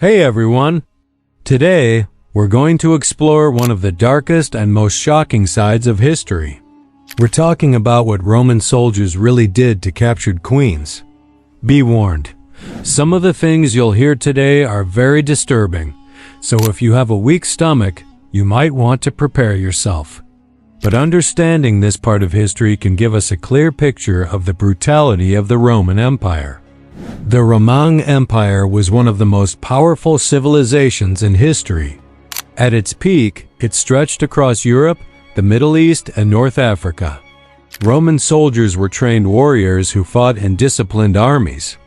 Hey everyone! Today, we're going to explore one of the darkest and most shocking sides of history. We're talking about what Roman soldiers really did to captured queens. Be warned, some of the things you'll hear today are very disturbing, so if you have a weak stomach, you might want to prepare yourself. But understanding this part of history can give us a clear picture of the brutality of the Roman Empire. The Roman Empire was one of the most powerful civilizations in history. At its peak, it stretched across Europe, the Middle East, and North Africa. Roman soldiers were trained warriors who fought in disciplined armies.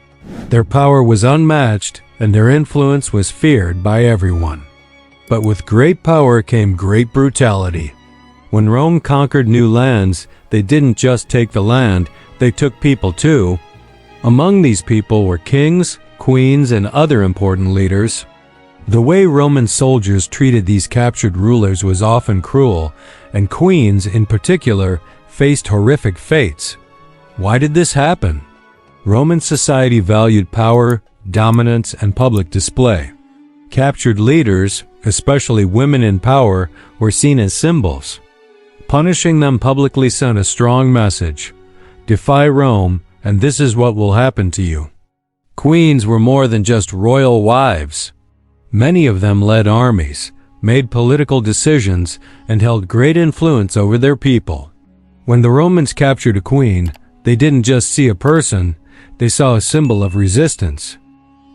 Their power was unmatched, and their influence was feared by everyone. But with great power came great brutality. When Rome conquered new lands, they didn't just take the land, they took people too. Among these people were kings, queens, and other important leaders. The way Roman soldiers treated these captured rulers was often cruel, and queens, in particular, faced horrific fates. Why did this happen? Roman society valued power, dominance, and public display. Captured leaders, especially women in power, were seen as symbols. Punishing them publicly sent a strong message: defy Rome, and this is what will happen to you. Queens were more than just royal wives. Many of them led armies, made political decisions, and held great influence over their people. When the Romans captured a queen, they didn't just see a person, they saw a symbol of resistance.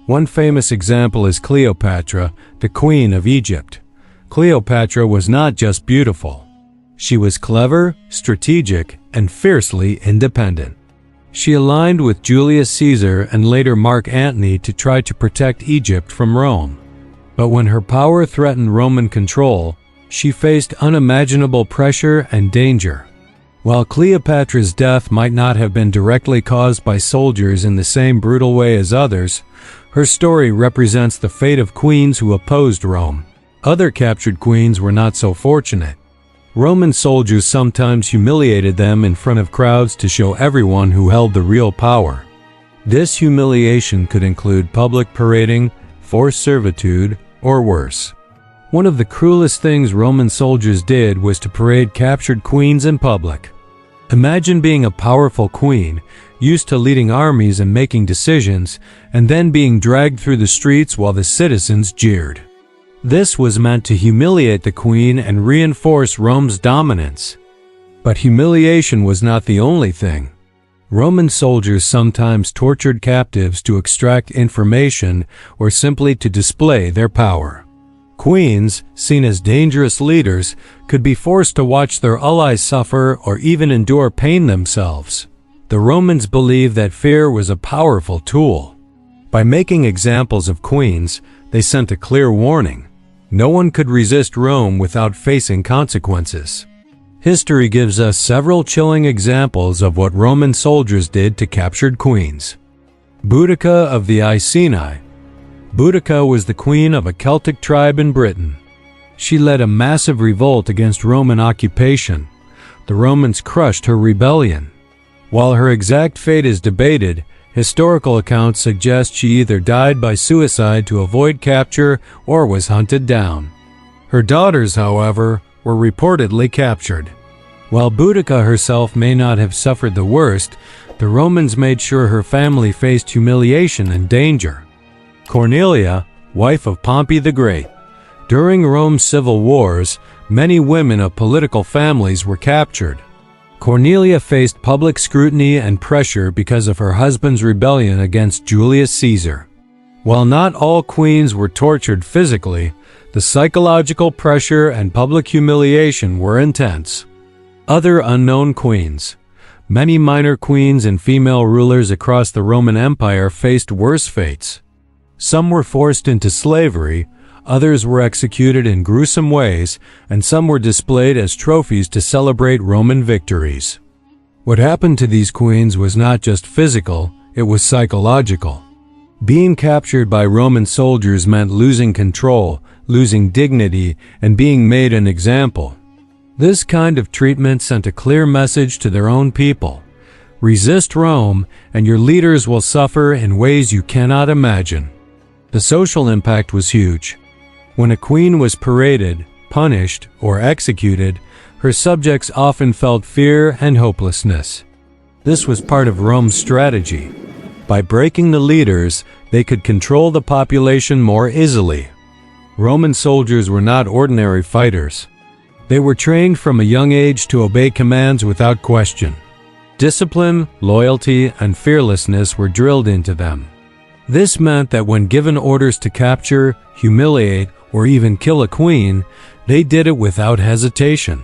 One famous example is Cleopatra, the Queen of Egypt. Cleopatra was not just beautiful. She was clever, strategic, and fiercely independent. She aligned with Julius Caesar and later Mark Antony to try to protect Egypt from Rome. But when her power threatened Roman control, she faced unimaginable pressure and danger. While Cleopatra's death might not have been directly caused by soldiers in the same brutal way as others, her story represents the fate of queens who opposed Rome. Other captured queens were not so fortunate. Roman soldiers sometimes humiliated them in front of crowds to show everyone who held the real power. This humiliation could include public parading, forced servitude, or worse. One of the cruelest things Roman soldiers did was to parade captured queens in public. Imagine being a powerful queen, used to leading armies and making decisions, and then being dragged through the streets while the citizens jeered. This was meant to humiliate the queen and reinforce Rome's dominance. But humiliation was not the only thing. Roman soldiers sometimes tortured captives to extract information or simply to display their power. Queens, seen as dangerous leaders, could be forced to watch their allies suffer or even endure pain themselves. The Romans believed that fear was a powerful tool. By making examples of queens, they sent a clear warning. No one could resist Rome without facing consequences. History gives us several chilling examples of what Roman soldiers did to captured queens. Boudica of the Iceni. Boudica was the queen of a Celtic tribe in Britain. She led a massive revolt against Roman occupation. The Romans crushed her rebellion. While her exact fate is debated, historical accounts suggest she either died by suicide to avoid capture or was hunted down. Her daughters, however, were reportedly captured. While Boudica herself may not have suffered the worst, the Romans made sure her family faced humiliation and danger. Cornelia, wife of Pompey the Great. During Rome's civil wars, many women of political families were captured. Cornelia faced public scrutiny and pressure because of her husband's rebellion against Julius Caesar. While not all queens were tortured physically, the psychological pressure and public humiliation were intense. Other unknown queens. Many minor queens and female rulers across the Roman Empire faced worse fates. Some were forced into slavery, others were executed in gruesome ways, and some were displayed as trophies to celebrate Roman victories. What happened to these queens was not just physical, it was psychological. Being captured by Roman soldiers meant losing control, losing dignity, and being made an example. This kind of treatment sent a clear message to their own people: resist Rome, and your leaders will suffer in ways you cannot imagine. The social impact was huge. When a queen was paraded, punished, or executed, her subjects often felt fear and hopelessness. This was part of Rome's strategy. By breaking the leaders, they could control the population more easily. Roman soldiers were not ordinary fighters. They were trained from a young age to obey commands without question. Discipline, loyalty, and fearlessness were drilled into them. This meant that when given orders to capture, humiliate, or even kill a queen, they did it without hesitation.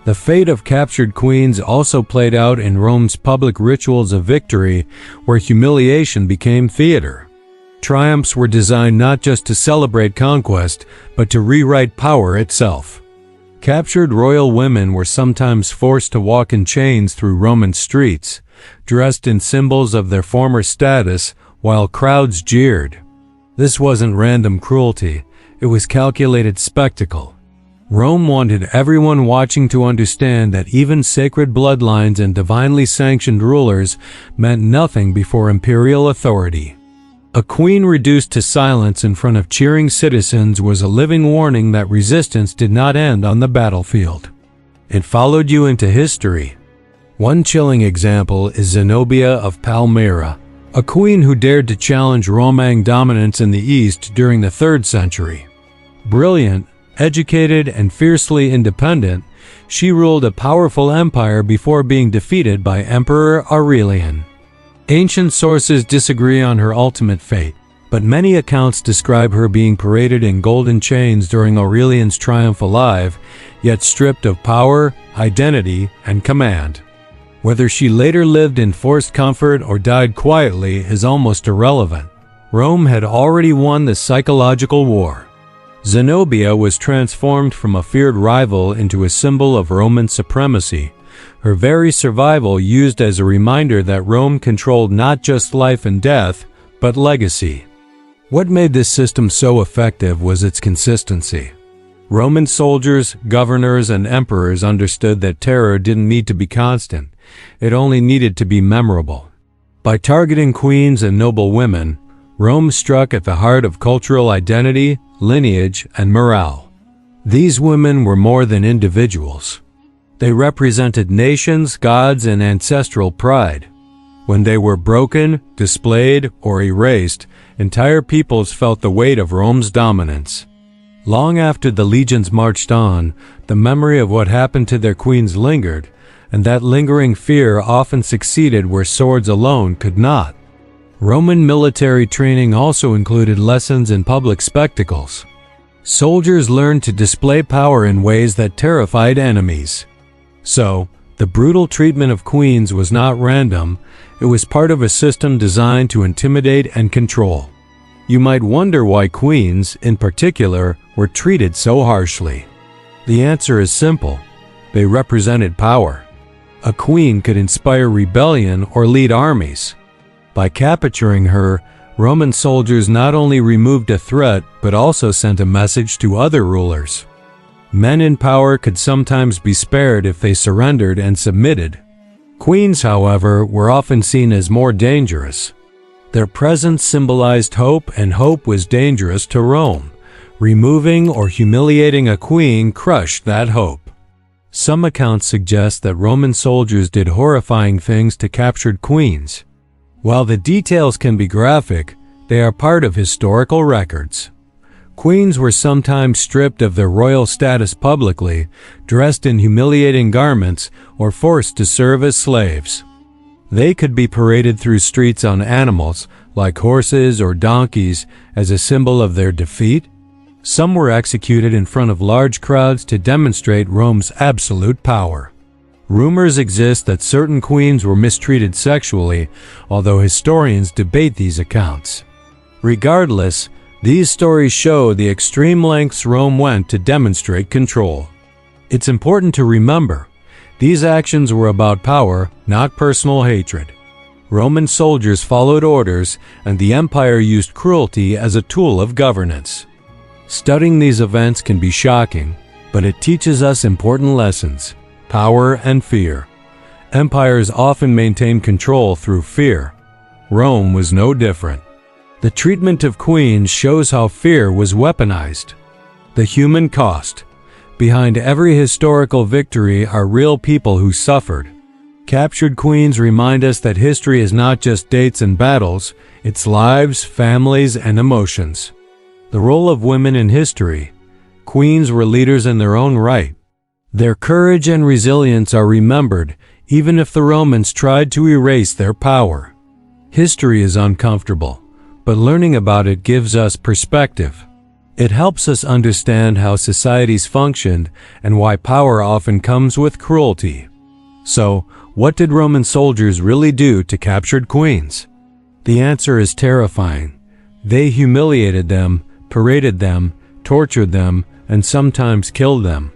The fate of captured queens also played out in Rome's public rituals of victory, where humiliation became theater. Triumphs were designed not just to celebrate conquest, but to rewrite power itself. Captured royal women were sometimes forced to walk in chains through Roman streets, dressed in symbols of their former status, while crowds jeered. This wasn't random cruelty, it was calculated spectacle. Rome wanted everyone watching to understand that even sacred bloodlines and divinely sanctioned rulers meant nothing before imperial authority. A queen reduced to silence in front of cheering citizens was a living warning that resistance did not end on the battlefield. It followed you into history. One chilling example is Zenobia of Palmyra, a queen who dared to challenge Roman dominance in the East during the 3rd century. Brilliant, educated, and fiercely independent, she ruled a powerful empire before being defeated by Emperor Aurelian. Ancient sources disagree on her ultimate fate, but many accounts describe her being paraded in golden chains during Aurelian's triumph alive, yet stripped of power, identity, and command. Whether she later lived in forced comfort or died quietly is almost irrelevant. Rome had already won the psychological war. Zenobia was transformed from a feared rival into a symbol of Roman supremacy, her very survival used as a reminder that Rome controlled not just life and death, but legacy. What made this system so effective was its consistency. Roman soldiers, governors, and emperors understood that terror didn't need to be constant, it only needed to be memorable. By targeting queens and noble women, Rome struck at the heart of cultural identity, lineage, and morale. These women were more than individuals. They represented nations, gods, and ancestral pride. When they were broken, displayed, or erased, entire peoples felt the weight of Rome's dominance. Long after the legions marched on, the memory of what happened to their queens lingered, and that lingering fear often succeeded where swords alone could not. Roman military training also included lessons in public spectacles. Soldiers learned to display power in ways that terrified enemies. So, the brutal treatment of queens was not random, it was part of a system designed to intimidate and control. You might wonder why queens, in particular, were treated so harshly. The answer is simple. They represented power. A queen could inspire rebellion or lead armies. By capturing her, Roman soldiers not only removed a threat but also sent a message to other rulers. Men in power could sometimes be spared if they surrendered and submitted. Queens, however, were often seen as more dangerous. Their presence symbolized hope, and hope was dangerous to Rome. Removing or humiliating a queen crushed that hope. Some accounts suggest that Roman soldiers did horrifying things to captured queens. While the details can be graphic, they are part of historical records. Queens were sometimes stripped of their royal status publicly, dressed in humiliating garments, or forced to serve as slaves. They could be paraded through streets on animals, like horses or donkeys, as a symbol of their defeat. Some were executed in front of large crowds to demonstrate Rome's absolute power. Rumors exist that certain queens were mistreated sexually, although historians debate these accounts. Regardless, these stories show the extreme lengths Rome went to demonstrate control. It's important to remember, these actions were about power, not personal hatred. Roman soldiers followed orders, and the empire used cruelty as a tool of governance. Studying these events can be shocking, but it teaches us important lessons: power and fear. Empires often maintain control through fear. Rome was no different. The treatment of queens shows how fear was weaponized. The human cost. Behind every historical victory are real people who suffered. Captured queens remind us that history is not just dates and battles, it's lives, families, and emotions. The role of women in history. Queens were leaders in their own right. Their courage and resilience are remembered, even if the Romans tried to erase their power. History is uncomfortable, but learning about it gives us perspective. It helps us understand how societies functioned and why power often comes with cruelty. So, what did Roman soldiers really do to captured queens? The answer is terrifying. They humiliated them, paraded them, tortured them, and sometimes killed them.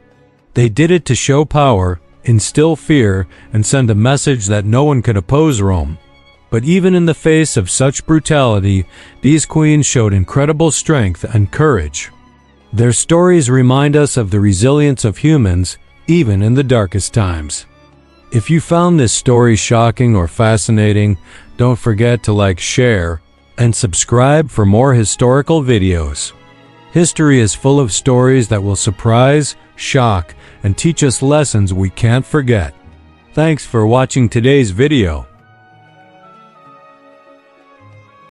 They did it to show power, instill fear, and send a message that no one could oppose Rome. But even in the face of such brutality, these queens showed incredible strength and courage. Their stories remind us of the resilience of humans, even in the darkest times. If you found this story shocking or fascinating, don't forget to like, share, and subscribe for more historical videos. History is full of stories that will surprise, shock, and teach us lessons we can't forget. Thanks for watching today's video.